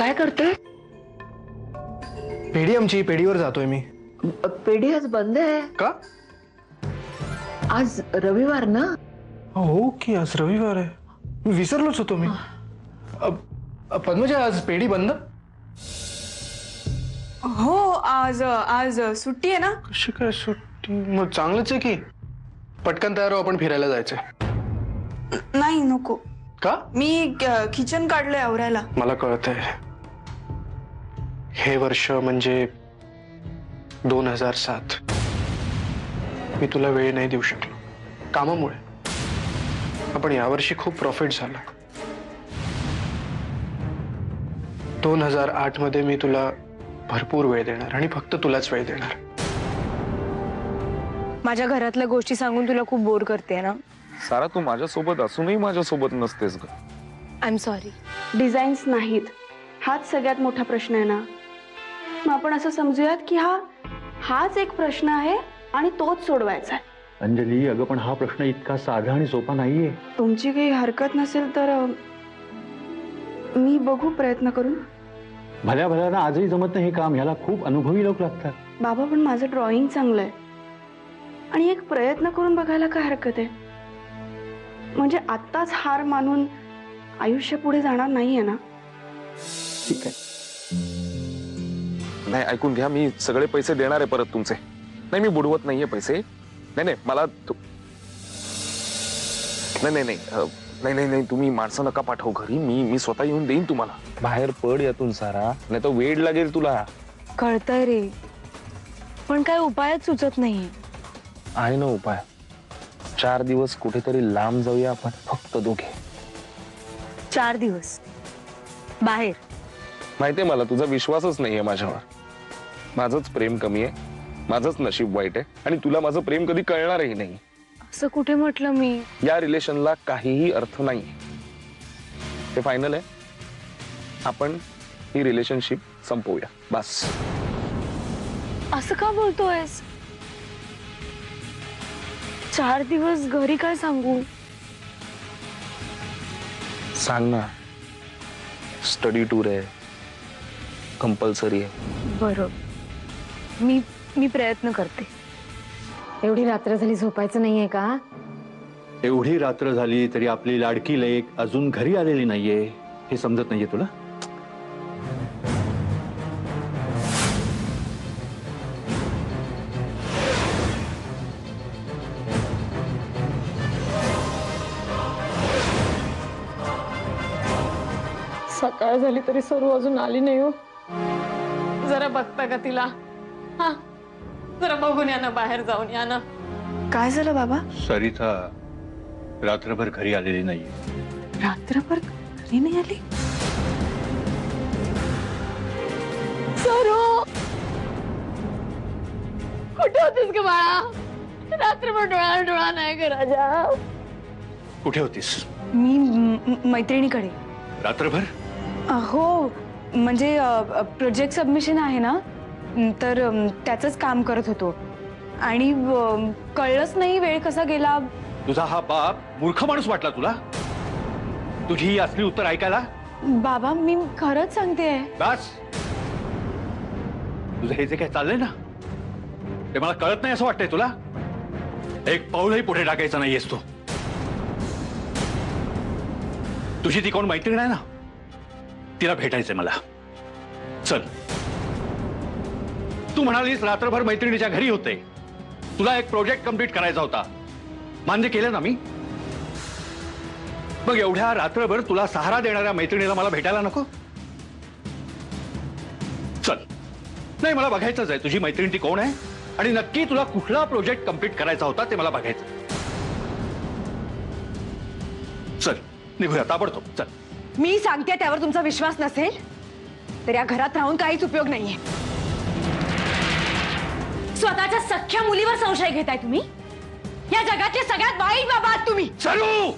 काय करतोय? पेढी आमची, पेढीवर जातोय मी. पेढी आज बंद आहे का? आज रविवार ना. हो की आज रविवार आहे, मी विसरलोच होतो मी. पद्मजा आज पेढी बंद? हो आज आज सुट्टी आहे ना. कशी काय सुट्टी? मग चांगलंच आहे की. पटकन तयार हो, आपण फिरायला जायचंय. नाही नको. का? मी किचन काढलंय आवरायला. मला कळतंय, हे वर्ष म्हणजे 2007 मी तुला वेळ नाही देऊ शकलो कामामुळे. आपण यावर्षी खूप प्रॉफिट झाला. 2008 मध्ये मी तुला भरपूर वेळ देणार आणि फक्त तुलाच वेळ देणार. माझ्या घरातल्या गोष्टी सांगून तुला खूप बोर करते ना. सारा, तू माझ्यासोबत असूनही माझ्यासोबत नसतेस ग. I am sorry. डिझाईन्स नाहीत, हाच सगळ्यात मोठा प्रश्न आहे ना. मग आपण असं समजूयात की हाच एक प्रश्न आहे आणि तोच सोडवायचा आहे. अंजली, अगं पण हा प्रश्न इतका साधा आणि सोपा नाहीये. तुमची काही हरकत नसेल तर मी बघू प्रयत्न करून. भल्या भल्याला आजही जमत नाही हे काम, ह्याला खूप अनुभवी लोक लागतात. बाबा, पण माझं ड्रॉइंग चांगलं आहे आणि एक प्रयत्न करून बघायला काय हरकत आहे. म्हणजे आत्ताच हार मानून आयुष्य पुढे जाणार नाहीये ना. ठीक आहे. नाही, ऐकून घ्या, मी सगळे पैसे देणार आहे परत तुमचे. नाही, मी बुडवत नाहीये पैसे. नाही नाही, मला नाही नाही नाही नाही नाही नाही, तुम्ही माणसं नका पाठवू घरी. मी स्वतः येऊन देईन तुम्हाला. बाहेर पड यातून सारा, नाही तर वेळ लागेल तुला. कळतंय रे, पण काय उपायच सुचत नाही. आहे ना उपाय. 4 दिवस कुठेतरी लांब जाऊया आपण, फक्त दोघे. 4 दिवस बाहेर? माहितीये मला तुझा विश्वासच नाहीये माझ्यावर. माझंच प्रेम कमी आहे, माझंच नशीब वाईट आहे आणि तुला माझं प्रेम कधी कळणारही नाही. असं कुठे म्हटलं मी? या रिलेशनला काहीही अर्थ नाही. हे फायनल आहे. आपण ही रिलेशनशिप संपवूया बस. असं का बोलतोयस? 4 दिवस घरी काय सांगू? सांग ना. स्टडी टूर आहे, कंपल्सरी आहे. बरं, मी प्रयत्न करते. एवढी रात्र झाली, झोपायचं नाहीये का? एवढी रात्र झाली तरी आपली लाडकी लेक अजून घरी आलेली नाहीये, हे समजत नाहीये तुला? सकाळ झाली तरी सरू अजून आली नाही हो. जरा बघता का तिला? हा, जरा बघून या ना, बाहेर जाऊन या ना. काय झालं बाबा? सरिता रात्रभर घरी आलेली नाहीये. रात्रभर घरी नाही आली? सरू, कुठे होतीस ग बाळा? रात्रभर डोळा नाही का राजा? कुठे होतीस? मी मैत्रिणीकडे. रात्रभर? हो, म्हणजे प्रोजेक्ट सबमिशन आहे ना, तर त्याचंच काम करत होतो आणि कळलंच नाही वेळ कसा गेला. तुझा हा बाप मूर्ख माणूस वाटला तुला? तुझी ही असली उत्तर ऐकायला? बाबा, मी खरंच सांगतेय. बस, तुझं हे जे काय चाललंय ना, ते मला कळत नाही असं वाटतंय तुला? एक पाऊलही पुढे टाकायचं नाहीयेस तू. तुझी ती कोण मैत्रीण आहे ना, तिला भेटायचंय मला. चल. तू म्हणालीस रात्रभर मैत्रिणीच्या घरी होते, तुला एक प्रोजेक्ट कंप्लीट करायचा होता. मान्य केलं ना मी. मग एवढ्या रात्रभर तुला सहारा देणाऱ्या मैत्रिणीला मला भेटायला नको? चल. नाही, मला बघायचंच आहे तुझी मैत्रीण ती कोण आहे आणि नक्की तुला कुठला प्रोजेक्ट कंप्लीट करायचा होता ते मला बघायचं. चल, निघूया ताबडतोब. चल. मी सांगते त्यावर तुमचा विश्वास नसेल तर या घरात राहून काहीच उपयोग नाहीये. स्वतःच्या सख्ख्या मुलीवर संशय घेताय तुम्ही? या जगातले सगळ्यात वाईट बाबा आहात तुम्ही. सरू!